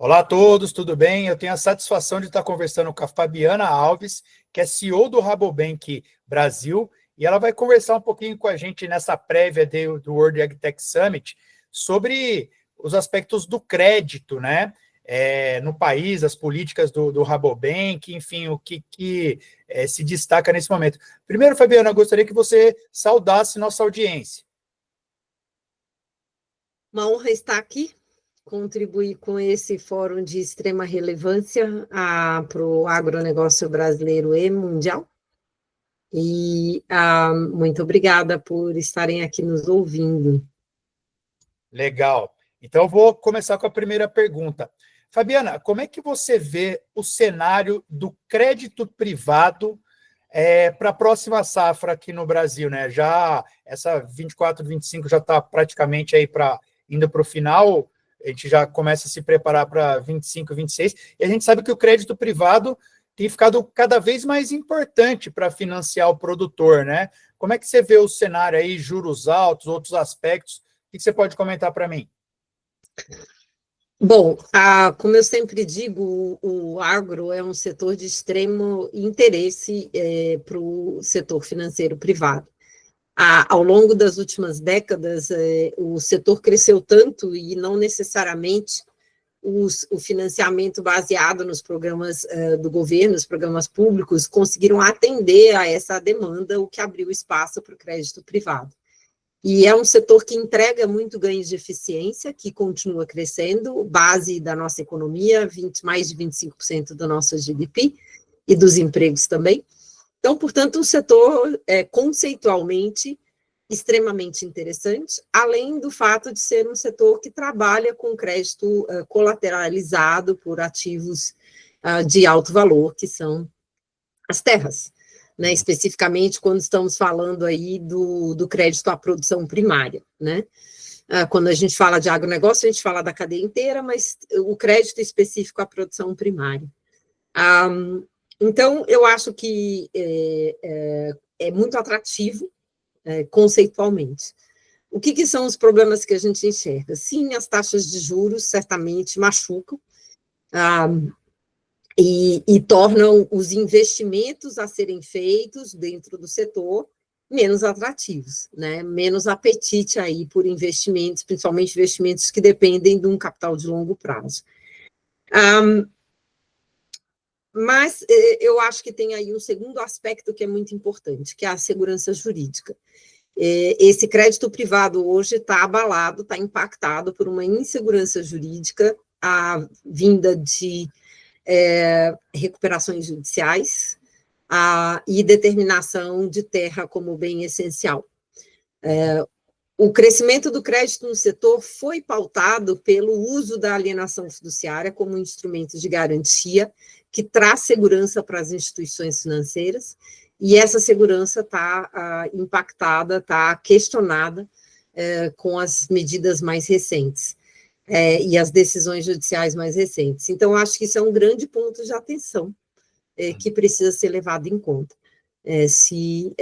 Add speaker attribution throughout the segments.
Speaker 1: Olá a todos, tudo bem? Eu tenho a satisfação de estar conversando com a Fabiana Alves, que é CEO do Rabobank Brasil, e ela vai conversar um pouquinho com a gente nessa prévia do World AgTech Summit sobre os aspectos do crédito, né? No país, as políticas do Rabobank, enfim, o que se destaca nesse momento. Primeiro, Fabiana, eu gostaria que você saudasse nossa audiência.
Speaker 2: Uma honra estar aqui, contribuir com esse fórum de extrema relevância para o agronegócio brasileiro e mundial. E muito obrigada por estarem aqui nos ouvindo.
Speaker 1: Legal. Então, eu vou começar com a primeira pergunta. Fabiana, como é que você vê o cenário do crédito privado para a próxima safra aqui no Brasil, né? Já essa 24, 25 já está praticamente aí indo para o final, a gente já começa a se preparar para 25, 26, e a gente sabe que o crédito privado tem ficado cada vez mais importante para financiar o produtor, né? Como é que você vê o cenário aí, juros altos, outros aspectos? O que você pode comentar para mim?
Speaker 2: Bom, como eu sempre digo, o agro é um setor de extremo interesse para o setor financeiro privado. Ao longo das últimas décadas, o setor cresceu tanto e não necessariamente o financiamento baseado nos programas do governo, os programas públicos, conseguiram atender a essa demanda, o que abriu espaço para o crédito privado. E é um setor que entrega muito ganhos de eficiência, que continua crescendo, base da nossa economia, mais de 25% do nosso GDP e dos empregos também. Então, portanto, um setor conceitualmente extremamente interessante, além do fato de ser um setor que trabalha com crédito colateralizado por ativos de alto valor, que são as terras, né? Especificamente quando estamos falando aí do crédito à produção primária, né? Quando a gente fala de agronegócio, a gente fala da cadeia inteira, mas o crédito específico à produção primária. Então, eu acho que é muito atrativo, conceitualmente. O que são os problemas que a gente enxerga? Sim, as taxas de juros certamente machucam e tornam os investimentos a serem feitos dentro do setor menos atrativos, né? Menos apetite aí por investimentos, principalmente investimentos que dependem de um capital de longo prazo. Mas eu acho que tem aí um segundo aspecto que é muito importante, que é a segurança jurídica. Esse crédito privado hoje está abalado, está impactado por uma insegurança jurídica, a vinda de recuperações judiciais e determinação de terra como bem essencial. O crescimento do crédito no setor foi pautado pelo uso da alienação fiduciária como um instrumento de garantia que traz segurança para as instituições financeiras, e essa segurança está impactada, está questionada com as medidas mais recentes e as decisões judiciais mais recentes. Então, acho que isso é um grande ponto de atenção que precisa ser levado em conta. Se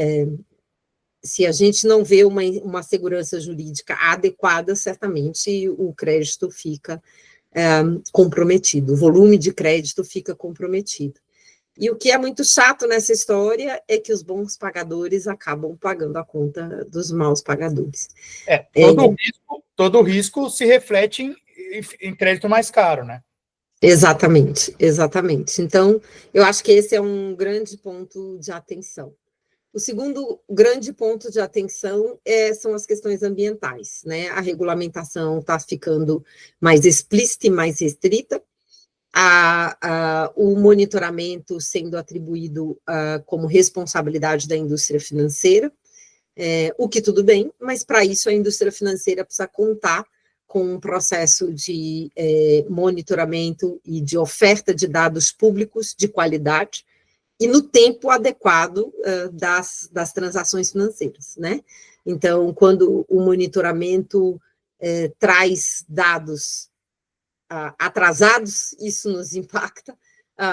Speaker 2: a gente não vê uma segurança jurídica adequada, certamente o crédito fica comprometido, o volume de crédito fica comprometido. E o que é muito chato nessa história é que os bons pagadores acabam pagando a conta dos maus pagadores.
Speaker 1: Todo risco se reflete em crédito mais caro, né?
Speaker 2: Exatamente, exatamente. Então, eu acho que esse é um grande ponto de atenção. O segundo grande ponto de atenção são as questões ambientais, né? A regulamentação está ficando mais explícita e mais restrita, o monitoramento sendo atribuído como responsabilidade da indústria financeira, o que tudo bem, mas para isso a indústria financeira precisa contar com um processo de monitoramento e de oferta de dados públicos de qualidade, e no tempo adequado das transações financeiras, né? Então, quando o monitoramento traz dados atrasados, isso nos impacta,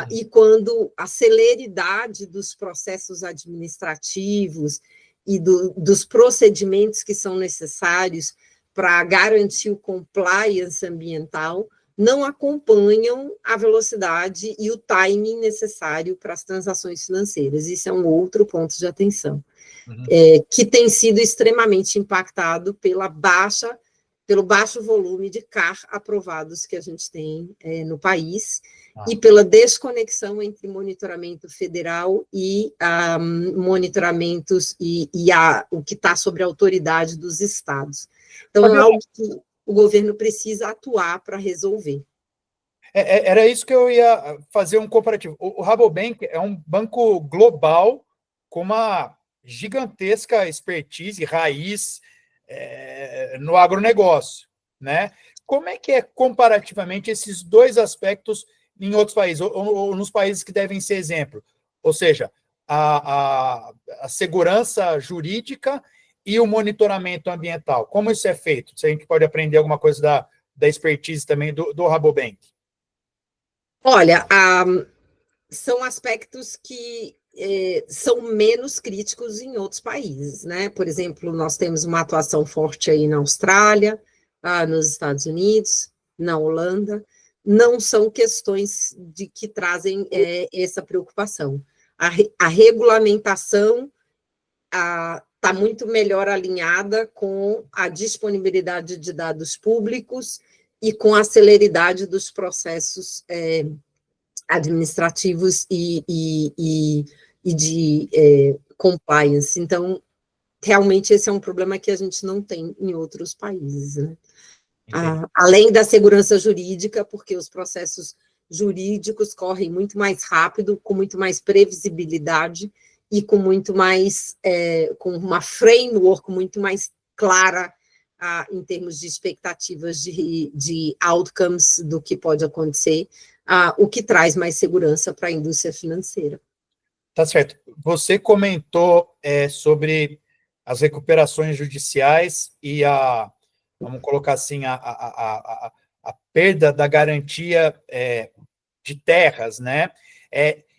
Speaker 2: e quando a celeridade dos processos administrativos e dos procedimentos que são necessários para garantir o compliance ambiental não acompanham a velocidade e o timing necessário para as transações financeiras. Isso é um outro ponto de atenção, que tem sido extremamente impactado pelo baixo volume de CAR aprovados que a gente tem no país, e pela desconexão entre monitoramento federal e monitoramentos o que está sobre a autoridade dos estados. Então, é algo que o governo precisa atuar para resolver.
Speaker 1: Era isso que eu ia fazer um comparativo. O Rabobank é um banco global com uma gigantesca expertise, raiz no agronegócio, né? Como é que é comparativamente esses dois aspectos em outros países, ou nos países que devem ser exemplo? Ou seja, a segurança jurídica e o monitoramento ambiental. Como isso é feito? Se a gente pode aprender alguma coisa da expertise também do Rabobank.
Speaker 2: Olha, são aspectos que são menos críticos em outros países, né? Por exemplo, nós temos uma atuação forte aí na Austrália, nos Estados Unidos, na Holanda. Não são questões que trazem essa preocupação. A regulamentação está muito melhor alinhada com a disponibilidade de dados públicos e com a celeridade dos processos administrativos e de compliance. Então, realmente, esse é um problema que a gente não tem em outros países, né? Além da segurança jurídica, porque os processos jurídicos correm muito mais rápido, com muito mais previsibilidade e com muito mais, com uma framework muito mais clara em termos de expectativas de outcomes do que pode acontecer, o que traz mais segurança para a indústria financeira.
Speaker 1: Tá certo. Você comentou sobre as recuperações judiciais e vamos colocar assim, a perda da garantia de terras, né?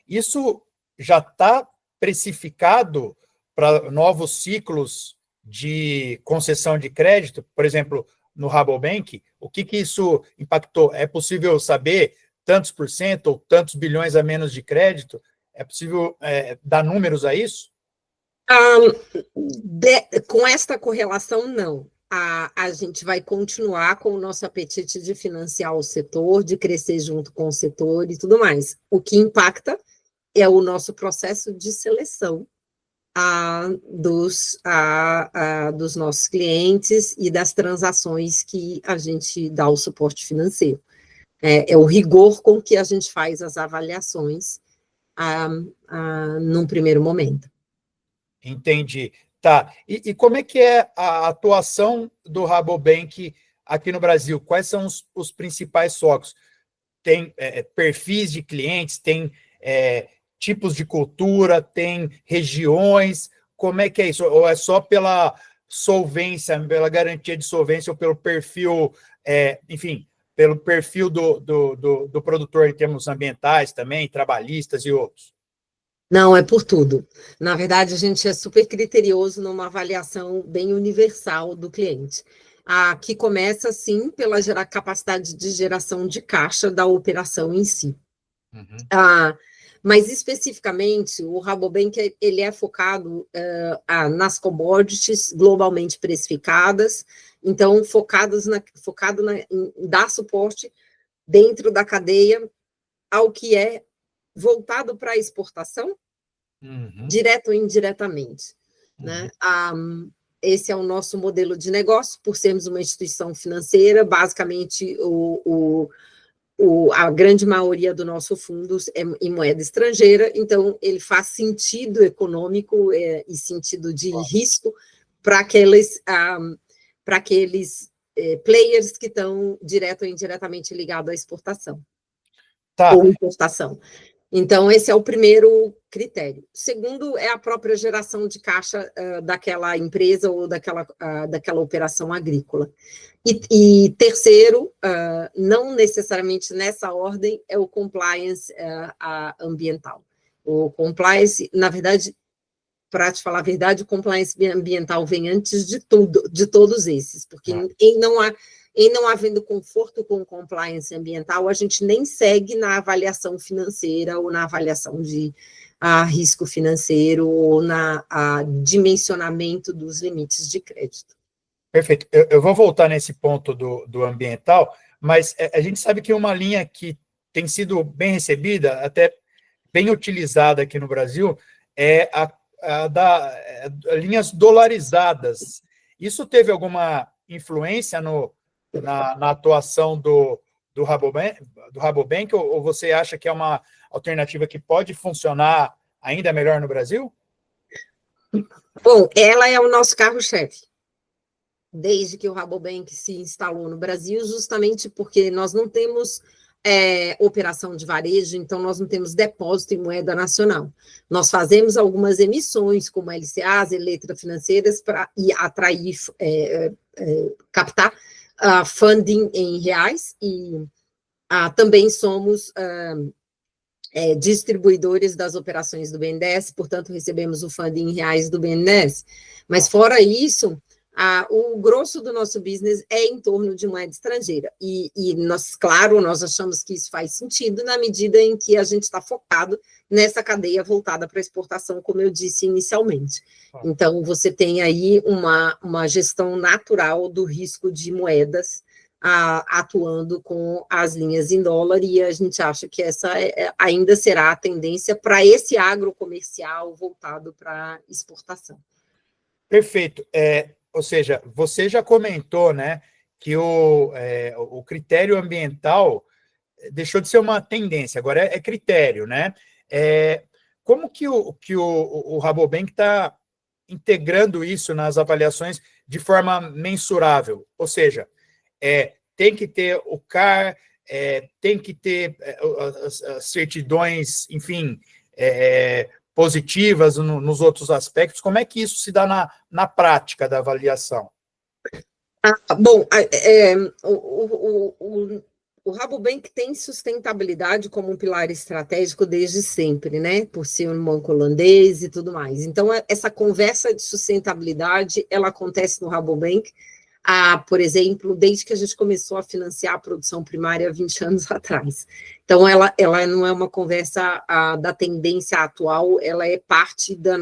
Speaker 1: Isso já está precificado para novos ciclos de concessão de crédito? Por exemplo, no Rabobank, o que isso impactou? É possível saber tantos por cento ou tantos bilhões a menos de crédito? É possível dar números a isso?
Speaker 2: Com esta correlação, não. A gente vai continuar com o nosso apetite de financiar o setor, de crescer junto com o setor e tudo mais. O que impacta é o nosso processo de seleção dos nossos clientes e das transações que a gente dá o suporte financeiro. É o rigor com que a gente faz as avaliações num primeiro momento.
Speaker 1: Entendi. Tá. E como é que é a atuação do Rabobank aqui no Brasil? Quais são os principais focos? Tem perfis de clientes, tem tipos de cultura, tem regiões? Como é que é isso? Ou é só pela solvência, pela garantia de solvência, ou pelo perfil, enfim, pelo perfil do produtor em termos ambientais também, trabalhistas e outros?
Speaker 2: Não, é por tudo. Na verdade, a gente é super criterioso numa avaliação bem universal do cliente, que começa, sim, pela capacidade de geração de caixa da operação em si. Mas, especificamente, o Rabobank ele é focado nas commodities globalmente precificadas, então, focado em dar suporte dentro da cadeia ao que é voltado para a exportação, direto ou indiretamente. Né? Esse é o nosso modelo de negócio, por sermos uma instituição financeira, basicamente a grande maioria do nosso fundos é em moeda estrangeira, então ele faz sentido econômico e sentido de risco para aqueles players que estão direto ou indiretamente ligados à exportação. Ou importação. Então, esse é o primeiro critério. Segundo, é a própria geração de caixa daquela empresa ou daquela operação agrícola. E terceiro, não necessariamente nessa ordem, é o compliance ambiental. O compliance, na verdade, para te falar a verdade, o compliance ambiental vem antes de tudo, de todos esses, porque em não havendo conforto com compliance ambiental, a gente nem segue na avaliação financeira ou na avaliação de risco financeiro ou na dimensionamento dos limites de crédito.
Speaker 1: Perfeito. Eu vou voltar nesse ponto do ambiental, mas a gente sabe que uma linha que tem sido bem recebida, até bem utilizada aqui no Brasil, é linhas dolarizadas. Isso teve alguma influência na atuação do Rabobank, ou você acha que é uma alternativa que pode funcionar ainda melhor no Brasil?
Speaker 2: Bom, ela é o nosso carro-chefe, desde que o Rabobank se instalou no Brasil, justamente porque nós não temos operação de varejo, então nós não temos depósito em moeda nacional. Nós fazemos algumas emissões, como LCAs e letras financeiras, para atrair, captar funding em reais, e também somos distribuidores das operações do BNDES, portanto, recebemos o funding em reais do BNDES. Mas, fora isso, o grosso do nosso business é em torno de moeda estrangeira. E nós, claro, nós achamos que isso faz sentido na medida em que a gente está focado nessa cadeia voltada para a exportação, como eu disse inicialmente. Então, você tem aí uma gestão natural do risco de moedas atuando com as linhas em dólar, e a gente acha que essa ainda será a tendência para esse agrocomercial voltado para exportação.
Speaker 1: Perfeito. Ou seja, você já comentou, né, que o critério ambiental deixou de ser uma tendência, agora é critério, né? Como que o Rabobank está integrando isso nas avaliações de forma mensurável? Ou seja, tem que ter o CAR, tem que ter as certidões, enfim, positivas nos outros aspectos. Como é que isso se dá na prática da avaliação?
Speaker 2: Bom, o Rabobank tem sustentabilidade como um pilar estratégico desde sempre, né? Por ser um banco holandês e tudo mais. Então, essa conversa de sustentabilidade, ela acontece no Rabobank, por exemplo, desde que a gente começou a financiar a produção primária 20 anos atrás. Então, ela não é uma conversa da tendência atual, ela é parte do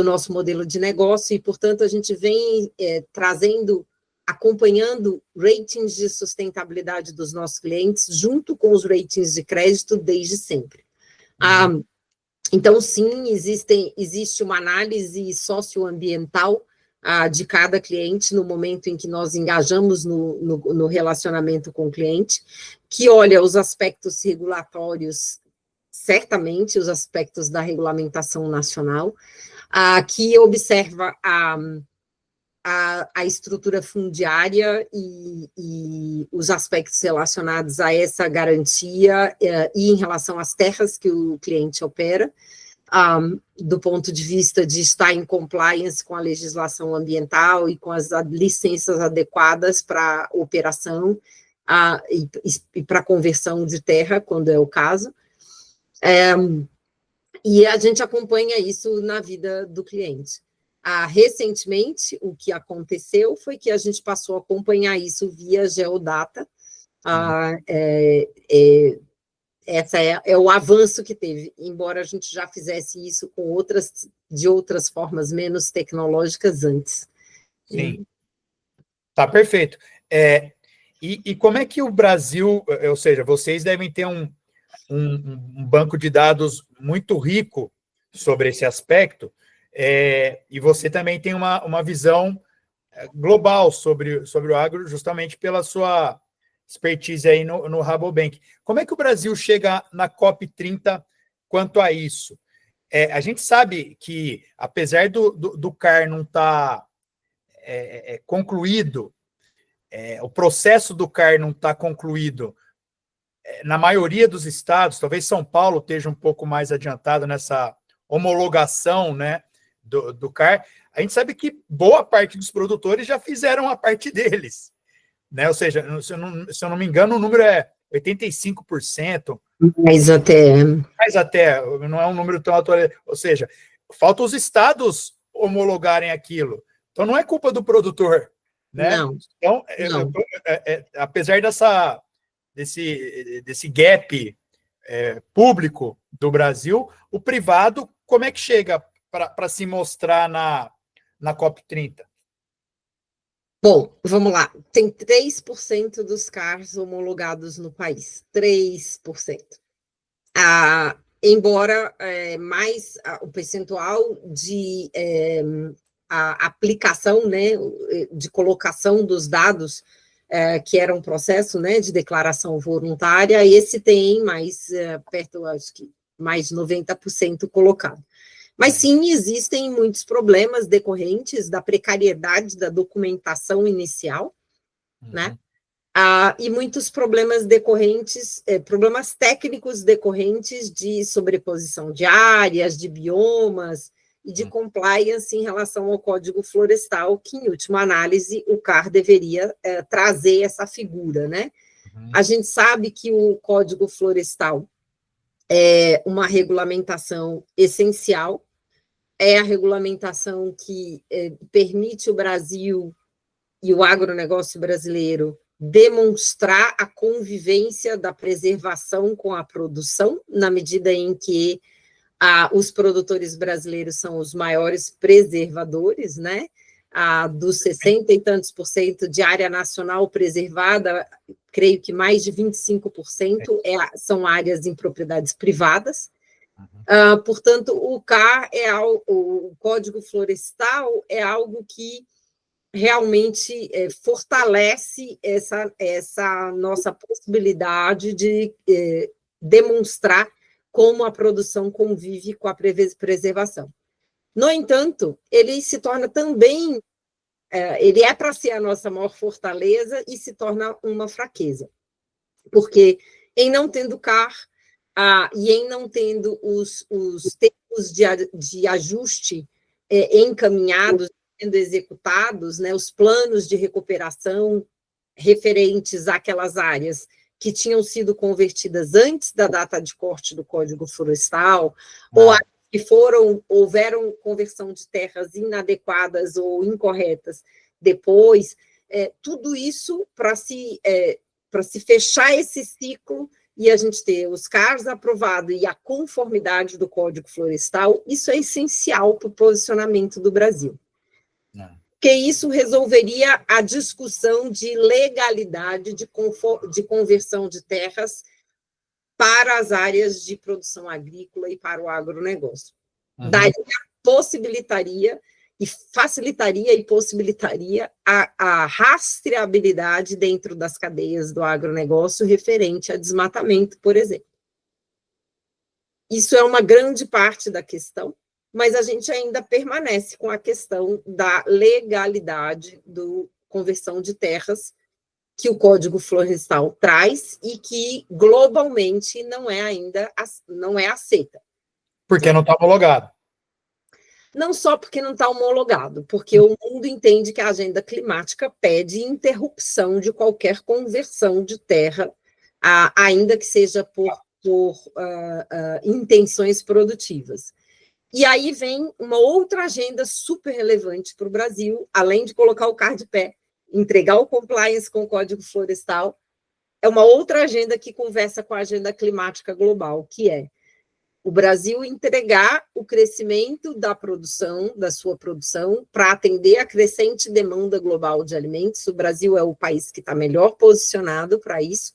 Speaker 2: nosso modelo de negócio, e, portanto, a gente vem acompanhando ratings de sustentabilidade dos nossos clientes, junto com os ratings de crédito desde sempre. Então, sim, existe uma análise socioambiental de cada cliente no momento em que nós engajamos no relacionamento com o cliente, que olha os aspectos regulatórios, certamente os aspectos da regulamentação nacional, que observa a estrutura fundiária e os aspectos relacionados a essa garantia e em relação às terras que o cliente opera, do ponto de vista de estar em compliance com a legislação ambiental e com as licenças adequadas para operação e para conversão de terra, quando é o caso. E a gente acompanha isso na vida do cliente. Recentemente, o que aconteceu foi que a gente passou a acompanhar isso via Geodata. Essa é o avanço que teve, embora a gente já fizesse isso de outras formas menos tecnológicas antes.
Speaker 1: Sim. Tá, perfeito. E como é que o Brasil, ou seja, vocês devem ter um banco de dados muito rico sobre esse aspecto, e você também tem uma visão global sobre o agro, justamente pela sua expertise aí no Rabobank. Como é que o Brasil chega na COP30 quanto a isso? A gente sabe que, apesar do CAR não estar concluído, o processo do CAR não está concluído na maioria dos estados, talvez São Paulo esteja um pouco mais adiantado nessa homologação, né, do CAR, a gente sabe que boa parte dos produtores já fizeram a parte deles, né? Ou seja, se eu não me engano, o número é 85%.
Speaker 2: Mas até,
Speaker 1: não é um número tão atual. Ou seja, falta os estados homologarem aquilo. Então, não é culpa do produtor, né?
Speaker 2: Não,
Speaker 1: Então,
Speaker 2: não.
Speaker 1: apesar desse gap público do Brasil, o privado, como é que chega para se mostrar na COP30?
Speaker 2: Bom, vamos lá. Tem 3% dos carros homologados no país. 3%. Embora o percentual de a aplicação, né, de colocação dos dados, que era um processo, né, de declaração voluntária, esse tem mais, perto, acho que mais de 90% colocado. Mas sim, existem muitos problemas decorrentes da precariedade da documentação inicial, né? E muitos problemas decorrentes, problemas técnicos decorrentes de sobreposição de áreas, de biomas e de compliance em relação ao Código Florestal, que, em última análise, o CAR deveria trazer essa figura, né? A gente sabe que o Código Florestal é uma regulamentação essencial, é a regulamentação que permite o Brasil e o agronegócio brasileiro demonstrar a convivência da preservação com a produção, na medida em que os produtores brasileiros são os maiores preservadores, né? Dos 60 e tantos por cento de área nacional preservada, creio que mais de 25% são áreas em propriedades privadas. Portanto, o Código Florestal é algo que realmente fortalece essa nossa possibilidade de demonstrar como a produção convive com a preservação. No entanto, ele se torna também, ele é para ser a nossa maior fortaleza e se torna uma fraqueza, porque em não tendo CAR, e em não tendo os tempos de ajuste encaminhados, sendo executados, né, os planos de recuperação referentes àquelas áreas que tinham sido convertidas antes da data de corte do Código Florestal, ou que houveram conversão de terras inadequadas ou incorretas depois, tudo isso para se fechar esse ciclo e a gente ter os CARs aprovados e a conformidade do Código Florestal, isso é essencial para o posicionamento do Brasil. Porque isso resolveria a discussão de legalidade de conversão de terras para as áreas de produção agrícola e para o agronegócio. Possibilitaria e facilitaria e possibilitaria a rastreabilidade dentro das cadeias do agronegócio referente a desmatamento, por exemplo. Isso é uma grande parte da questão, mas a gente ainda permanece com a questão da legalidade do conversão de terras que o Código Florestal traz e que globalmente não é aceita.
Speaker 1: Porque não está homologado.
Speaker 2: Não só porque não está homologado, porque o mundo entende que a agenda climática pede interrupção de qualquer conversão de terra, ainda que seja por intenções produtivas. E aí vem uma outra agenda super relevante para o Brasil, além de colocar o CAR de pé, entregar o compliance com o Código Florestal, é uma outra agenda que conversa com a agenda climática global, que é o Brasil entregar o crescimento da sua produção, para atender a crescente demanda global de alimentos. O Brasil é o país que está melhor posicionado para isso,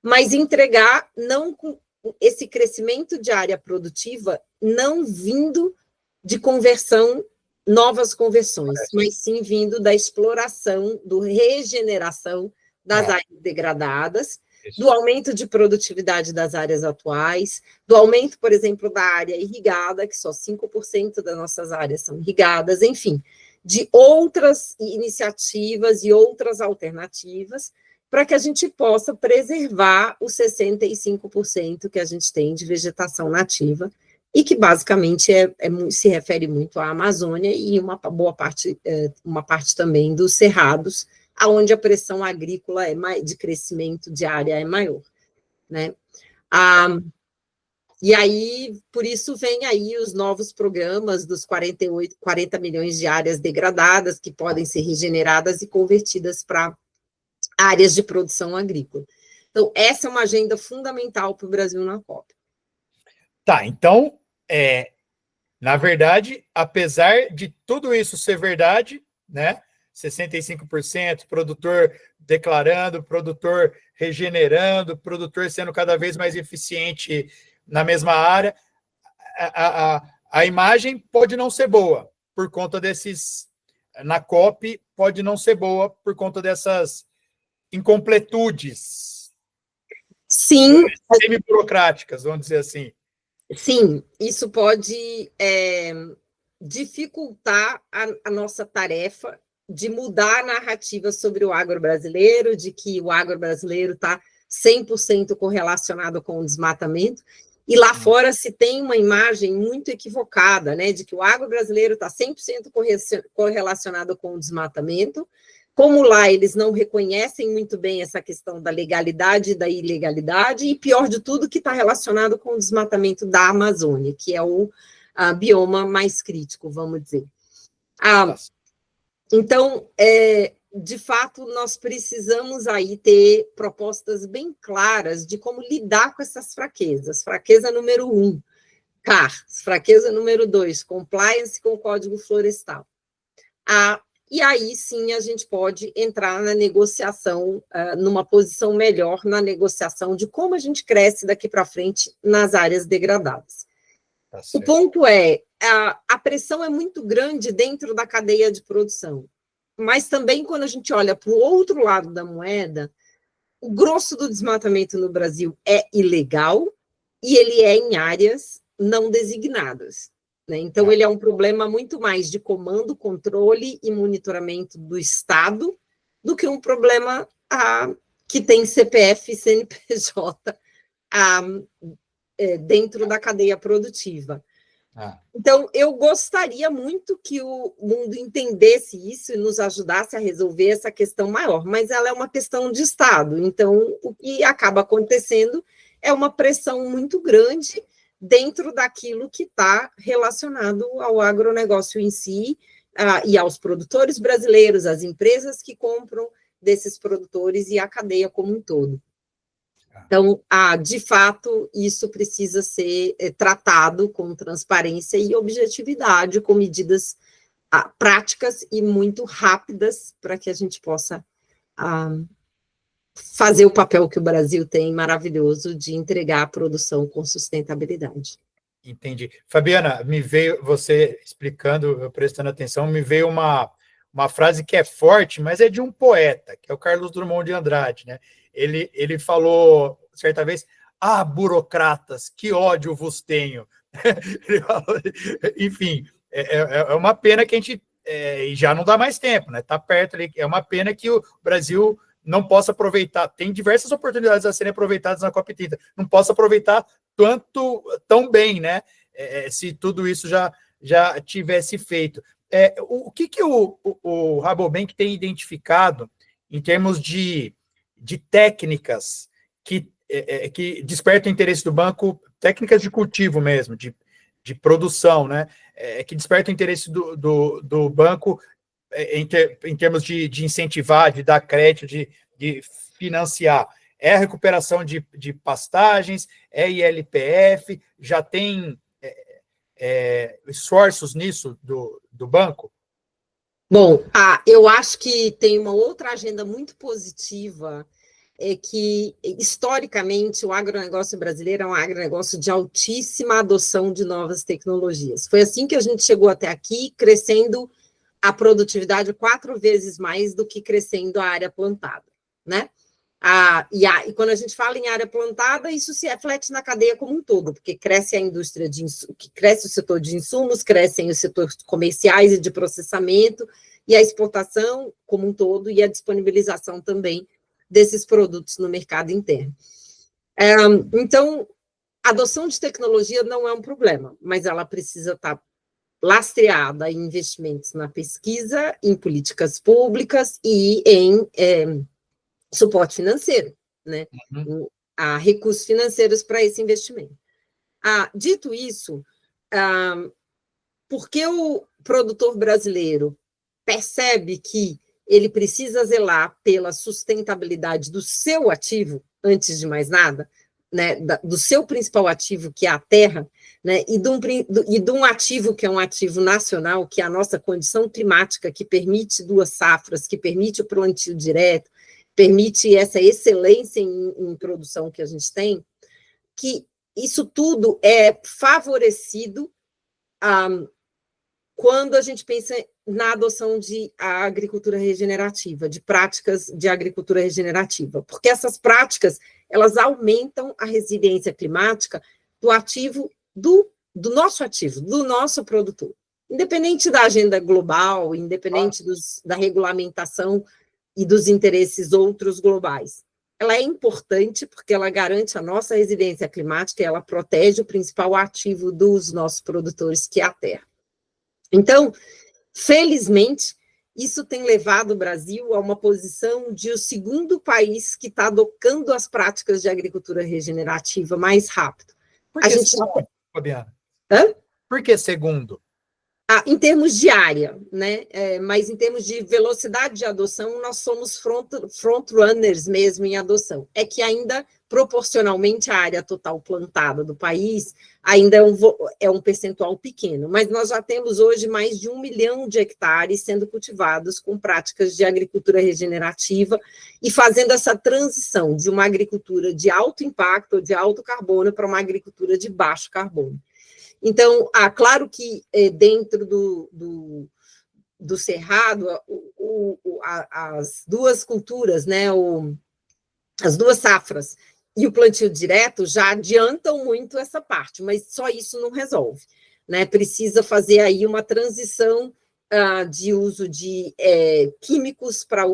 Speaker 2: mas entregar não com esse crescimento de área produtiva não vindo de novas conversões, mas sim vindo da exploração, do regeneração das áreas degradadas, do aumento de produtividade das áreas atuais, do aumento, por exemplo, da área irrigada, que só 5% das nossas áreas são irrigadas, enfim, de outras iniciativas e outras alternativas para que a gente possa preservar os 65% que a gente tem de vegetação nativa e que basicamente se refere muito à Amazônia e uma parte também dos cerrados, onde a pressão agrícola de crescimento de área é maior, né? E aí, por isso, vem aí os novos programas dos 40 milhões de áreas degradadas, que podem ser regeneradas e convertidas para áreas de produção agrícola. Então, essa é uma agenda fundamental para o Brasil na COP.
Speaker 1: Tá, então, na verdade, apesar de tudo isso ser verdade, né? 65%, produtor declarando, produtor regenerando, produtor sendo cada vez mais eficiente na mesma área, a imagem pode não ser boa por conta desses. Na COP, pode não ser boa por conta dessas incompletudes.
Speaker 2: Sim.
Speaker 1: Semi-burocráticas, vamos dizer assim.
Speaker 2: Sim, isso pode dificultar a nossa tarefa de mudar a narrativa sobre o agro brasileiro, de que o agro brasileiro está 100% correlacionado com o desmatamento, e lá fora se tem uma imagem muito equivocada, né, de que o agro brasileiro está 100% correlacionado com o desmatamento. Como lá eles não reconhecem muito bem essa questão da legalidade e da ilegalidade, e pior de tudo, que está relacionado com o desmatamento da Amazônia, que é o bioma mais crítico, vamos dizer. Então, de fato, nós precisamos aí ter propostas bem claras de como lidar com essas fraquezas. Fraqueza número 1, CAR. Fraqueza número 2, compliance com o Código Florestal. E aí, sim, a gente pode entrar na negociação, numa posição melhor na negociação de como a gente cresce daqui para frente nas áreas degradadas. Tá certo. O ponto é, a pressão é muito grande dentro da cadeia de produção, mas também quando a gente olha para o outro lado da moeda, o grosso do desmatamento no Brasil é ilegal e ele é em áreas não designadas. Né? Então, ele é um problema muito mais de comando, controle e monitoramento do Estado do que um problema que tem CPF e CNPJ dentro da cadeia produtiva. Então, eu gostaria muito que o mundo entendesse isso e nos ajudasse a resolver essa questão maior, mas ela é uma questão de Estado. Então, o que acaba acontecendo é uma pressão muito grande dentro daquilo que está relacionado ao agronegócio em si, e aos produtores brasileiros, às empresas que compram desses produtores e a cadeia como um todo. Então, de fato, isso precisa ser tratado com transparência e objetividade, com medidas práticas e muito rápidas para que a gente possa fazer o papel que o Brasil tem maravilhoso de entregar a produção com sustentabilidade.
Speaker 1: Entendi. Fabiana, me veio, você explicando, eu prestando atenção, me veio uma frase que é forte, mas é de um poeta, que é o Carlos Drummond de Andrade, né? Ele falou, certa vez, burocratas, que ódio vos tenho. Ele falou, enfim, é uma pena que a gente, e já não dá mais tempo, né? Está perto ali, é uma pena que o Brasil não possa aproveitar, tem diversas oportunidades a serem aproveitadas na COP30, não possa aproveitar tão bem, né? Se tudo isso já tivesse feito. O que o Rabobank tem identificado em termos de técnicas que despertam o interesse do banco, técnicas de cultivo mesmo, de produção, né? Que despertam o interesse do banco em termos de incentivar, de dar crédito, de financiar? É a recuperação de pastagens, é ILPF, já tem esforços nisso do banco?
Speaker 2: Bom, eu acho que tem uma outra agenda muito positiva, que, historicamente, o agronegócio brasileiro é um agronegócio de altíssima adoção de novas tecnologias. Foi assim que a gente chegou até aqui, crescendo a produtividade 4 vezes mais do que crescendo a área plantada, né? E quando a gente fala em área plantada, isso se reflete na cadeia como um todo, porque cresce a indústria cresce o setor de insumos, crescem os setores comerciais e de processamento, e a exportação como um todo, e a disponibilização também desses produtos no mercado interno. Então, a adoção de tecnologia não é um problema, mas ela precisa estar lastreada em investimentos na pesquisa, em políticas públicas e em suporte financeiro, né? Há recursos financeiros para esse investimento. Dito isso, porque o produtor brasileiro percebe que ele precisa zelar pela sustentabilidade do seu ativo, antes de mais nada, né, do seu principal ativo, que é a terra, né, e de um ativo que é um ativo nacional, que é a nossa condição climática, que permite 2 safras, que permite o plantio direto, permite essa excelência em produção que a gente tem, que isso tudo é favorecido quando a gente pensa na adoção de agricultura regenerativa, de práticas de agricultura regenerativa, porque essas práticas, elas aumentam a resiliência climática do ativo, do nosso ativo, do nosso produtor. Independente da agenda global, independente da regulamentação e dos interesses outros globais. Ela é importante porque ela garante a nossa resiliência climática e ela protege o principal ativo dos nossos produtores, que é a terra. Então, felizmente, isso tem levado o Brasil a uma posição de o segundo país que está adotando as práticas de agricultura regenerativa mais rápido.
Speaker 1: Por que segundo, Fabiana?
Speaker 2: Hã?
Speaker 1: Por que segundo?
Speaker 2: Em termos de área, né? Mas em termos de velocidade de adoção, nós somos front-runners mesmo em adoção. É que ainda, proporcionalmente, a área total plantada do país ainda é um percentual pequeno, mas nós já temos hoje mais de 1 milhão de hectares sendo cultivados com práticas de agricultura regenerativa e fazendo essa transição de uma agricultura de alto impacto, de alto carbono, para uma agricultura de baixo carbono. Então, claro que dentro do cerrado, as 2 culturas, né, as 2 safras e o plantio direto já adiantam muito essa parte, mas só isso não resolve, né? Precisa fazer aí uma transição de uso de químicos para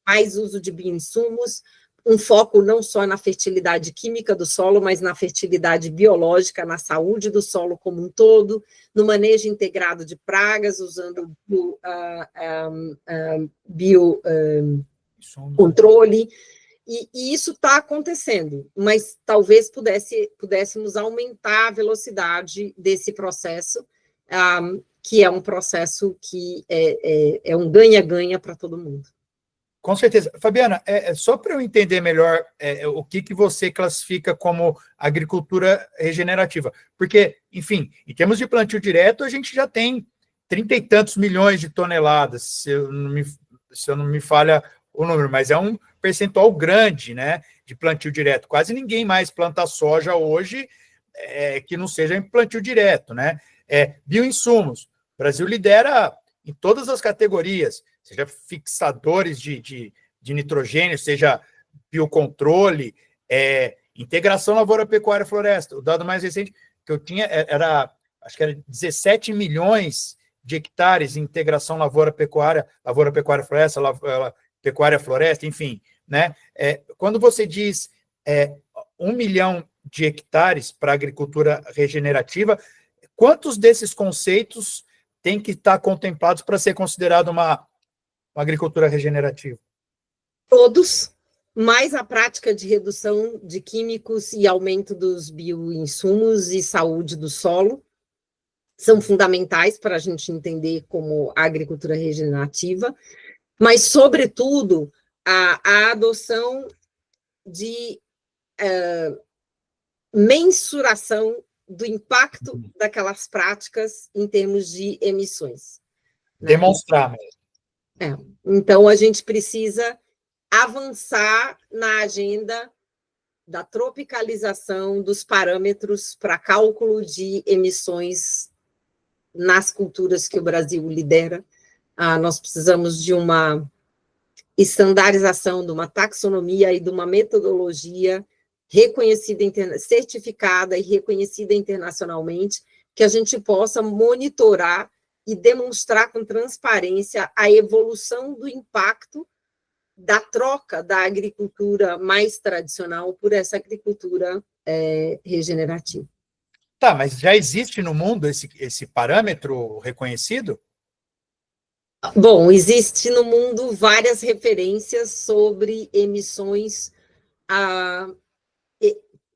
Speaker 2: mais uso de bioinsumos, um foco não só na fertilidade química do solo, mas na fertilidade biológica, na saúde do solo como um todo, no manejo integrado de pragas, usando biocontrole, e isso está acontecendo, mas talvez pudéssemos aumentar a velocidade desse processo, que é um processo que é um ganha-ganha para todo mundo.
Speaker 1: Com certeza. Fabiana, só para eu entender melhor o que você classifica como agricultura regenerativa, porque, enfim, em termos de plantio direto, a gente já tem 30 e tantos milhões de toneladas, se eu não me falha o número, mas é um percentual grande, né, de plantio direto. Quase ninguém mais planta soja hoje que não seja em plantio direto, né? Bioinsumos. O Brasil lidera em todas as categorias, seja fixadores de nitrogênio, seja biocontrole, integração lavoura-pecuária-floresta. O dado mais recente que eu tinha acho que era 17 milhões de hectares em integração lavoura-pecuária-floresta, pecuária-floresta, enfim, né? Quando você diz 1 milhão de hectares para agricultura regenerativa, quantos desses conceitos têm que estar contemplados para ser considerado uma agricultura regenerativa?
Speaker 2: Todos, mais a prática de redução de químicos e aumento dos bioinsumos e saúde do solo são fundamentais para a gente entender como a agricultura regenerativa, mas, sobretudo, a adoção de mensuração do impacto daquelas práticas em termos de emissões. Né?
Speaker 1: Demonstrar mesmo.
Speaker 2: Então, a gente precisa avançar na agenda da tropicalização dos parâmetros para cálculo de emissões nas culturas que o Brasil lidera. Nós precisamos de uma estandarização, de uma taxonomia e de uma metodologia reconhecida, certificada e reconhecida internacionalmente, que a gente possa monitorar e demonstrar com transparência a evolução do impacto da troca da agricultura mais tradicional por essa agricultura regenerativa.
Speaker 1: Tá, mas já existe no mundo esse parâmetro reconhecido?
Speaker 2: Bom, existe no mundo várias referências sobre emissões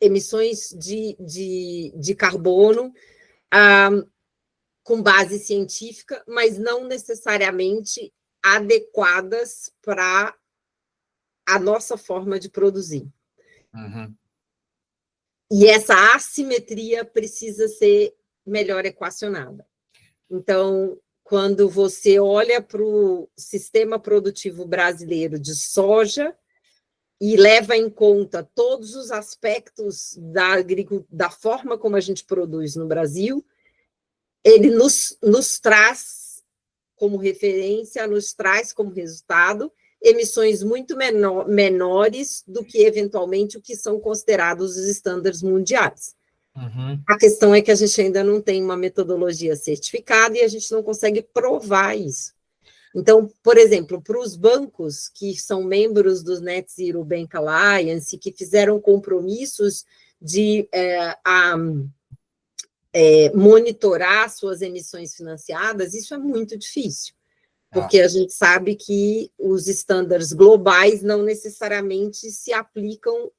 Speaker 2: emissões de carbono com base científica, mas não necessariamente adequadas para a nossa forma de produzir.
Speaker 1: Uhum.
Speaker 2: E essa assimetria precisa ser melhor equacionada. Então, quando você olha para o sistema produtivo brasileiro de soja e leva em conta todos os aspectos da forma como a gente produz no Brasil, ele nos traz como referência, nos traz como resultado emissões muito menores do que, eventualmente, o que são considerados os estándares mundiais.
Speaker 1: Uhum.
Speaker 2: A questão é que a gente ainda não tem uma metodologia certificada e a gente não consegue provar isso. Então, por exemplo, para os bancos que são membros do Net Zero Bank Alliance, que fizeram compromissos de monitorar suas emissões financiadas, isso é muito difícil, porque a gente sabe que os estándares globais não necessariamente se aplicam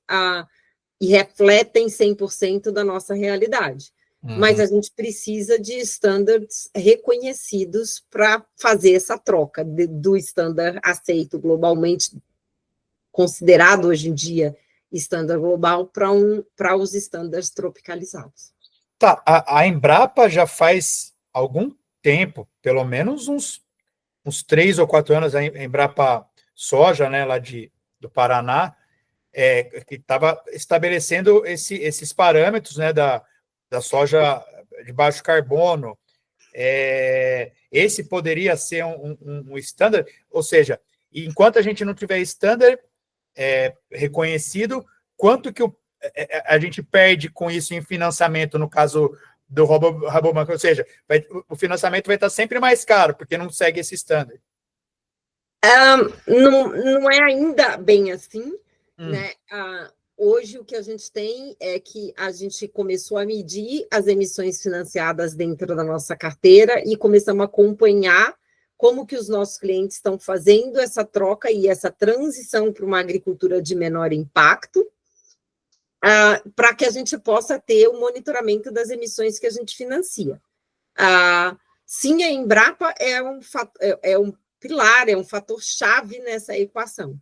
Speaker 2: e refletem 100% da nossa realidade. Uhum. Mas a gente precisa de estándares reconhecidos para fazer essa troca do estandar aceito globalmente, considerado hoje em dia estandar global, para os estándares tropicalizados.
Speaker 1: Tá, a Embrapa já faz algum tempo, pelo menos uns 3 ou 4 anos, a Embrapa Soja, né, lá do Paraná, que estava estabelecendo esses parâmetros, né, da soja de baixo carbono. Esse poderia ser um standard, ou seja, enquanto a gente não tiver standard reconhecido, quanto que a gente perde com isso em financiamento, no caso do Rabobank, ou seja, o financiamento vai estar sempre mais caro, porque não segue esse standard.
Speaker 2: Não é ainda bem assim, né? Hoje o que a gente tem é que a gente começou a medir as emissões financiadas dentro da nossa carteira e começamos a acompanhar como que os nossos clientes estão fazendo essa troca e essa transição para uma agricultura de menor impacto, para que a gente possa ter o monitoramento das emissões que a gente financia. Sim, a Embrapa é um pilar, é um fator-chave nessa equação.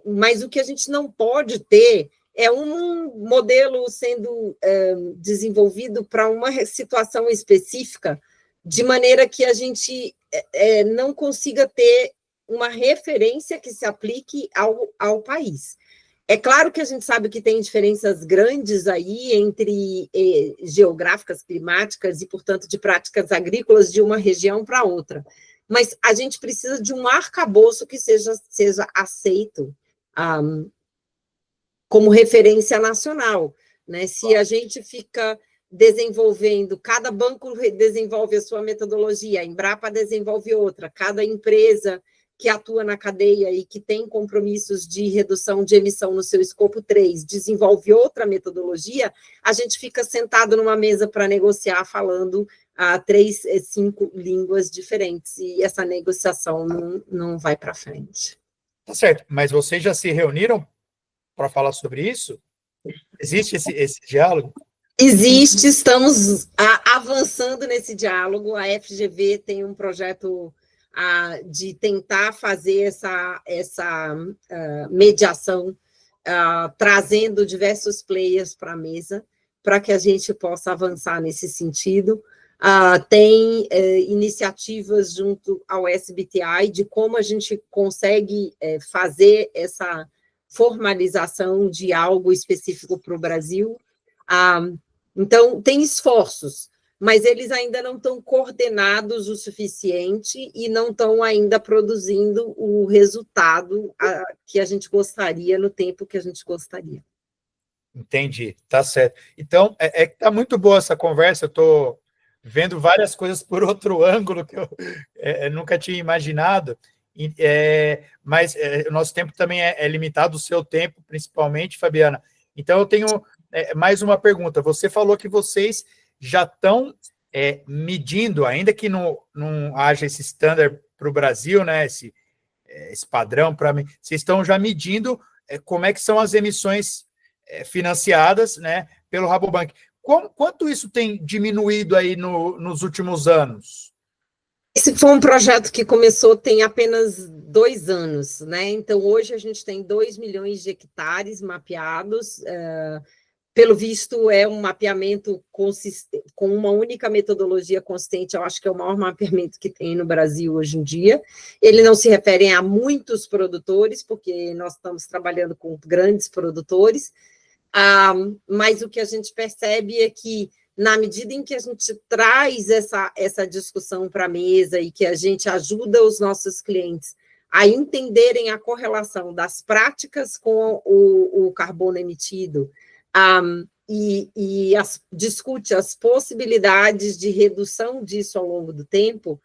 Speaker 2: Mas o que a gente não pode ter é um modelo sendo desenvolvido para uma situação específica, de maneira que a gente não consiga ter uma referência que se aplique ao país. É claro que a gente sabe que tem diferenças grandes aí entre geográficas, climáticas e, portanto, de práticas agrícolas de uma região para outra. Mas a gente precisa de um arcabouço que seja aceito como referência nacional, né? Se a gente fica desenvolvendo, cada banco desenvolve a sua metodologia, a Embrapa desenvolve outra, cada empresa que atua na cadeia e que tem compromissos de redução de emissão no seu escopo 3, desenvolve outra metodologia, a gente fica sentado numa mesa para negociar, falando 3, 5 línguas diferentes, e essa negociação não vai para frente.
Speaker 1: Tá certo, mas vocês já se reuniram para falar sobre isso? Existe esse diálogo?
Speaker 2: Existe, estamos avançando nesse diálogo, a FGV tem um projeto de tentar fazer essa mediação, trazendo diversos players para a mesa, para que a gente possa avançar nesse sentido. Tem iniciativas junto ao SBTi de como a gente consegue fazer essa formalização de algo específico para o Brasil. Então, tem esforços, mas eles ainda não estão coordenados o suficiente e não estão ainda produzindo o resultado que a gente gostaria no tempo que a gente gostaria.
Speaker 1: Entendi, tá certo. Então, que tá muito boa essa conversa, eu estou vendo várias coisas por outro ângulo que eu nunca tinha imaginado, mas o nosso tempo também é limitado, o seu tempo, principalmente, Fabiana. Então, eu tenho mais uma pergunta. Você falou que vocês já estão medindo, ainda que não haja esse standard para o Brasil, né, esse padrão para mim, vocês estão já medindo como é que são as emissões financiadas, né, pelo Rabobank. Quanto isso tem diminuído aí nos últimos anos?
Speaker 2: Esse foi um projeto que começou tem apenas 2 anos, né? Então, hoje a gente tem 2 milhões de hectares mapeados. Pelo visto, é um mapeamento com uma única metodologia consistente. Eu acho que é o maior mapeamento que tem no Brasil hoje em dia. Ele não se refere a muitos produtores, porque nós estamos trabalhando com grandes produtores, mas o que a gente percebe é que, na medida em que a gente traz essa discussão para a mesa e que a gente ajuda os nossos clientes a entenderem a correlação das práticas com o carbono emitido, discute as possibilidades de redução disso ao longo do tempo,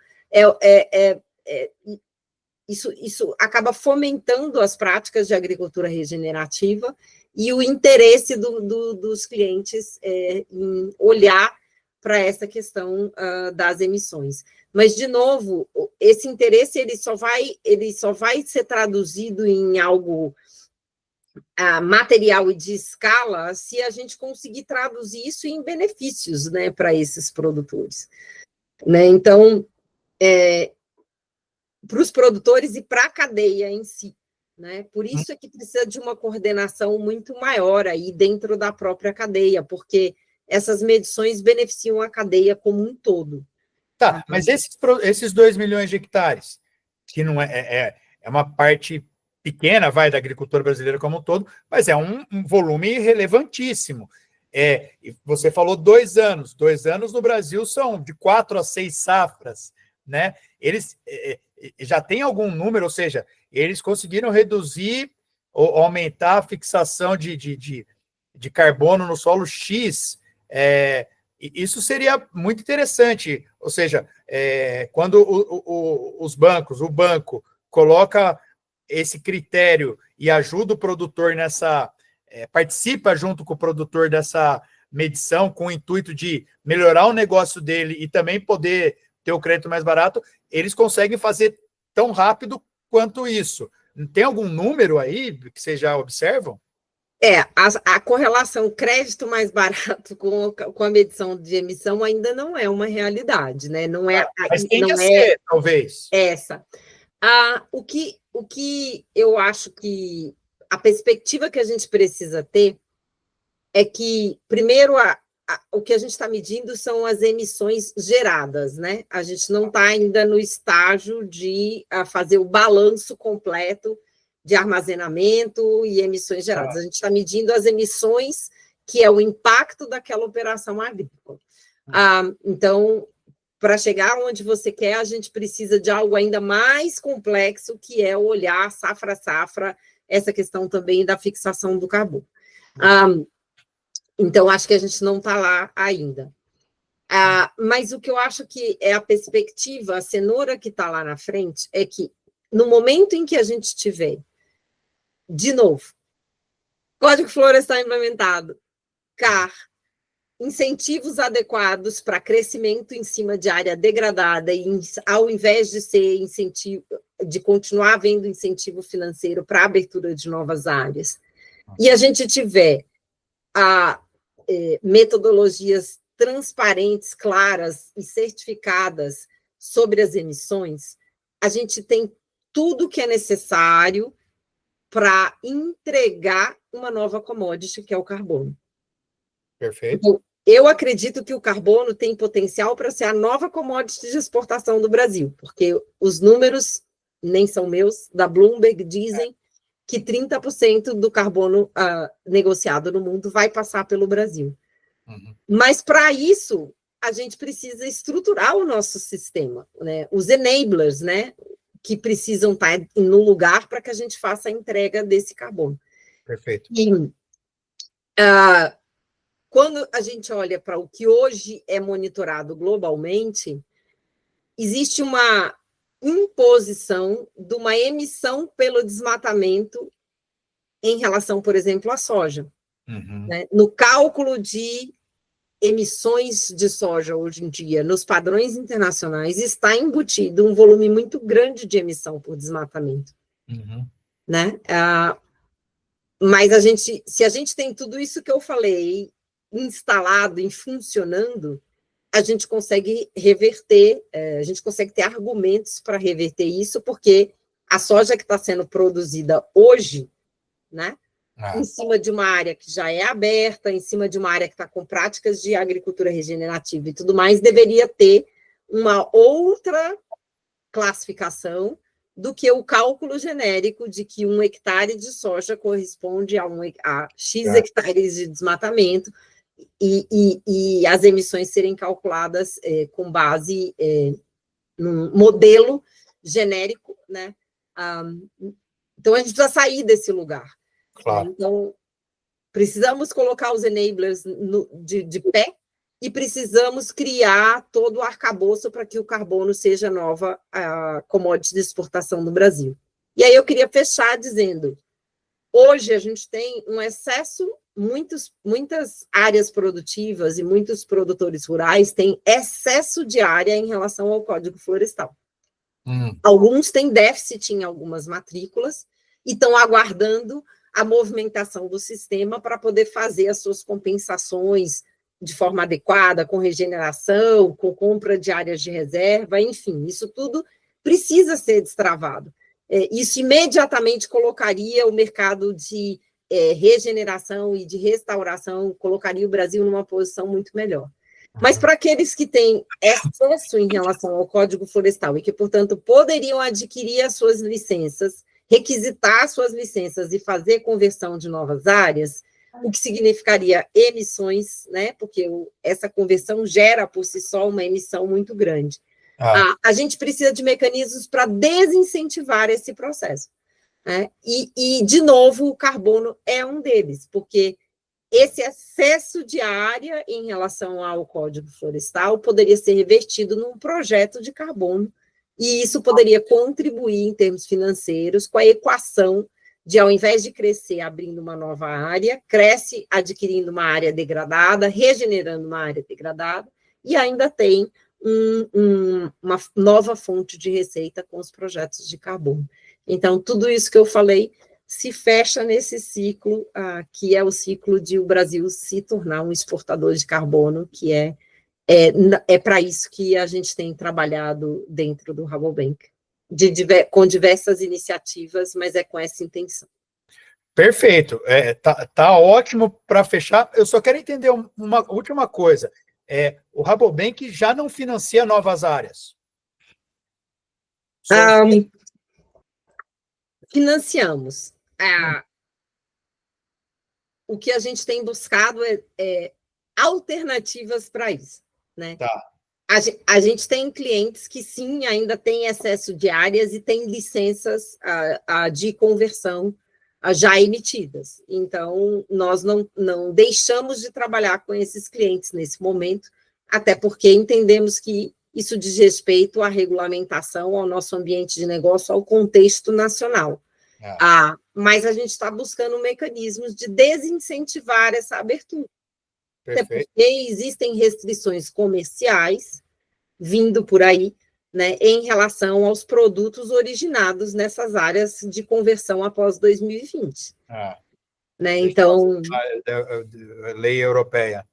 Speaker 2: isso acaba fomentando as práticas de agricultura regenerativa e o interesse dos clientes em olhar para essa questão das emissões. Mas, de novo, esse interesse ele só vai ser traduzido em algo material e de escala se a gente conseguir traduzir isso em benefícios, né, para esses produtores. Né? Então, para os produtores e para a cadeia em si. Né? Por isso é que precisa de uma coordenação muito maior aí dentro da própria cadeia, porque essas medições beneficiam a cadeia como um todo.
Speaker 1: Tá, mas esses 2 milhões de hectares, que não é uma parte pequena, da agricultura brasileira como um todo, mas é um volume relevantíssimo. Você falou 2 anos. 2 anos no Brasil são de 4 a 6 safras, né? Eles já têm algum número, ou seja, eles conseguiram reduzir ou aumentar a fixação de carbono no solo X. Isso seria muito interessante, ou seja, quando o banco coloca esse critério e ajuda o produtor participa junto com o produtor dessa medição com o intuito de melhorar o negócio dele e também poder ter o crédito mais barato, eles conseguem fazer tão rápido quanto isso. Tem algum número aí que vocês já observam?
Speaker 2: A correlação crédito mais barato com a medição de emissão ainda não é uma realidade, né? Não é,
Speaker 1: mas tende a ser, talvez.
Speaker 2: Essa. O que eu acho que a perspectiva que a gente precisa ter é que, primeiro, o que a gente está medindo são as emissões geradas, né? A gente não está ainda no estágio de fazer o balanço completo de armazenamento e emissões geradas. A gente está medindo as emissões, que é o impacto daquela operação agrícola. Então, para chegar onde você quer, a gente precisa de algo ainda mais complexo, que é olhar safra a safra, essa questão também da fixação do carbono. Então, acho que a gente não está lá ainda. Mas o que eu acho que é a perspectiva, a cenoura que está lá na frente, é que no momento em que a gente tiver, de novo, Código Florestal implementado, CAR, incentivos adequados para crescimento em cima de área degradada, e ao invés de ser incentivo, de continuar havendo incentivo financeiro para a abertura de novas áreas, e a gente tiver metodologias transparentes, claras e certificadas sobre as emissões, a gente tem tudo que é necessário para entregar uma nova commodity, que é o carbono.
Speaker 1: Perfeito.
Speaker 2: Então, eu acredito que o carbono tem potencial para ser a nova commodity de exportação do Brasil, porque os números, nem são meus, da Bloomberg, dizem que 30% do carbono negociado no mundo vai passar pelo Brasil.
Speaker 1: Uhum.
Speaker 2: Mas, para isso, a gente precisa estruturar o nosso sistema, né? Os enablers, né? Que precisam estar no lugar para que a gente faça a entrega desse carbono.
Speaker 1: Perfeito.
Speaker 2: E quando a gente olha para o que hoje é monitorado globalmente, existe uma imposição de uma emissão pelo desmatamento em relação, por exemplo, à soja.
Speaker 1: Uhum.
Speaker 2: Né? No cálculo de emissões de soja hoje em dia, nos padrões internacionais, está embutido um volume muito grande de emissão por desmatamento.
Speaker 1: Uhum.
Speaker 2: Né? Mas se a gente tem tudo isso que eu falei instalado e funcionando, a gente consegue reverter, a gente consegue ter argumentos para reverter isso, porque a soja que está sendo produzida hoje, né, em cima de uma área que já é aberta, em cima de uma área que está com práticas de agricultura regenerativa e tudo mais, deveria ter uma outra classificação do que o cálculo genérico de que 1 hectare de soja corresponde a X hectares de desmatamento e as emissões serem calculadas com base num modelo genérico, né? Então, a gente precisa sair desse lugar.
Speaker 1: Claro.
Speaker 2: Então, precisamos colocar os enablers de pé e precisamos criar todo o arcabouço para que o carbono seja a nova commodity de exportação do Brasil. E aí eu queria fechar dizendo, hoje a gente tem um excesso, muitas áreas produtivas e muitos produtores rurais têm excesso de área em relação ao Código Florestal. Alguns têm déficit em algumas matrículas e estão aguardando a movimentação do sistema para poder fazer as suas compensações de forma adequada, com regeneração, com compra de áreas de reserva, enfim, isso tudo precisa ser destravado. Isso imediatamente colocaria o mercado de regeneração e de restauração, colocaria o Brasil numa posição muito melhor. Mas para aqueles que têm excesso em relação ao Código Florestal e que, portanto, poderiam adquirir as suas licenças, requisitar suas licenças e fazer conversão de novas áreas, o que significaria emissões, né? Porque essa conversão gera por si só uma emissão muito grande. A gente precisa de mecanismos para desincentivar esse processo, né? E, de novo, o carbono é um deles, porque esse excesso de área em relação ao Código Florestal poderia ser revertido num projeto de carbono, e isso poderia contribuir em termos financeiros com a equação de, ao invés de crescer abrindo uma nova área, cresce adquirindo uma área degradada, regenerando uma área degradada, e ainda tem uma nova fonte de receita com os projetos de carbono. Então, tudo isso que eu falei se fecha nesse ciclo, que é o ciclo de o Brasil se tornar um exportador de carbono, que é para isso que a gente tem trabalhado dentro do Rabobank, com diversas iniciativas, mas é com essa intenção.
Speaker 1: Perfeito, tá ótimo para fechar. Eu só quero entender uma última coisa. O Rabobank já não financia novas áreas?
Speaker 2: Financiamos. O que a gente tem buscado é alternativas para isso, né?
Speaker 1: Tá.
Speaker 2: A gente tem clientes que, sim, ainda têm excesso de áreas e têm licenças de conversão já emitidas. Então, nós não deixamos de trabalhar com esses clientes nesse momento, até porque entendemos que isso diz respeito à regulamentação, ao nosso ambiente de negócio, ao contexto nacional. Mas a gente está buscando mecanismos de desincentivar essa abertura. Perfeito. Até porque existem restrições comerciais vindo por aí, né, em relação aos produtos originados nessas áreas de conversão após 2020. Né, então...
Speaker 1: Lei europeia.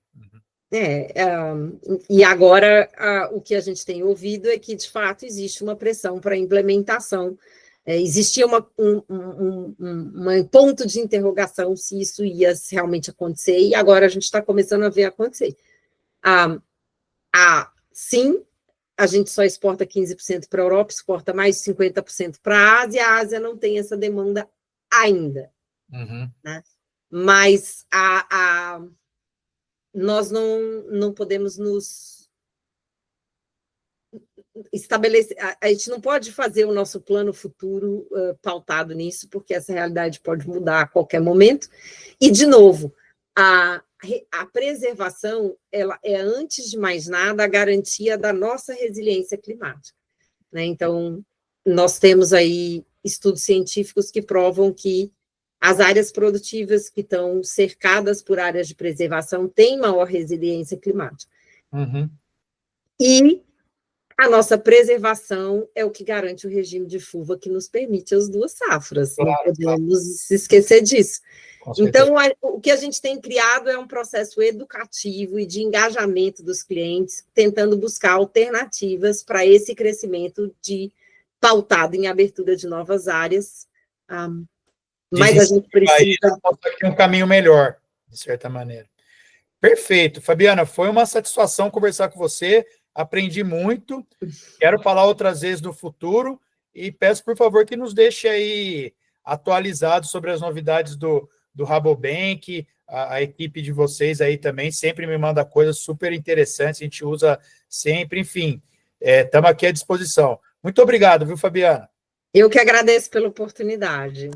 Speaker 2: E agora o que a gente tem ouvido é que, de fato, existe uma pressão para a implementação. Existia um ponto de interrogação se isso ia realmente acontecer, e agora a gente está começando a ver acontecer. Sim, a gente só exporta 15% para a Europa, exporta mais de 50% para a Ásia não tem essa demanda ainda. Né? Mas nós não podemos nos estabelecer, a gente não pode fazer o nosso plano futuro pautado nisso, porque essa realidade pode mudar a qualquer momento. E, de novo, a preservação, ela é, antes de mais nada, a garantia da nossa resiliência climática. Né? Então, nós temos aí estudos científicos que provam que as áreas produtivas que estão cercadas por áreas de preservação têm maior resiliência climática. E a nossa preservação é o que garante o regime de FUVA que nos permite as duas safras. Claro, não podemos esquecer disso. Então, o que a gente tem criado é um processo educativo e de engajamento dos clientes, tentando buscar alternativas para esse crescimento pautado em abertura de novas áreas. Mas a gente precisa...
Speaker 1: Aqui um caminho melhor, de certa maneira. Perfeito. Fabiana, foi uma satisfação conversar com você, aprendi muito, quero falar outras vezes no futuro, e peço, por favor, que nos deixe aí atualizados sobre as novidades do Rabobank, a equipe de vocês aí também sempre me manda coisas super interessantes, a gente usa sempre, enfim, estamos aqui à disposição. Muito obrigado, viu, Fabiana?
Speaker 2: Eu que agradeço pela oportunidade.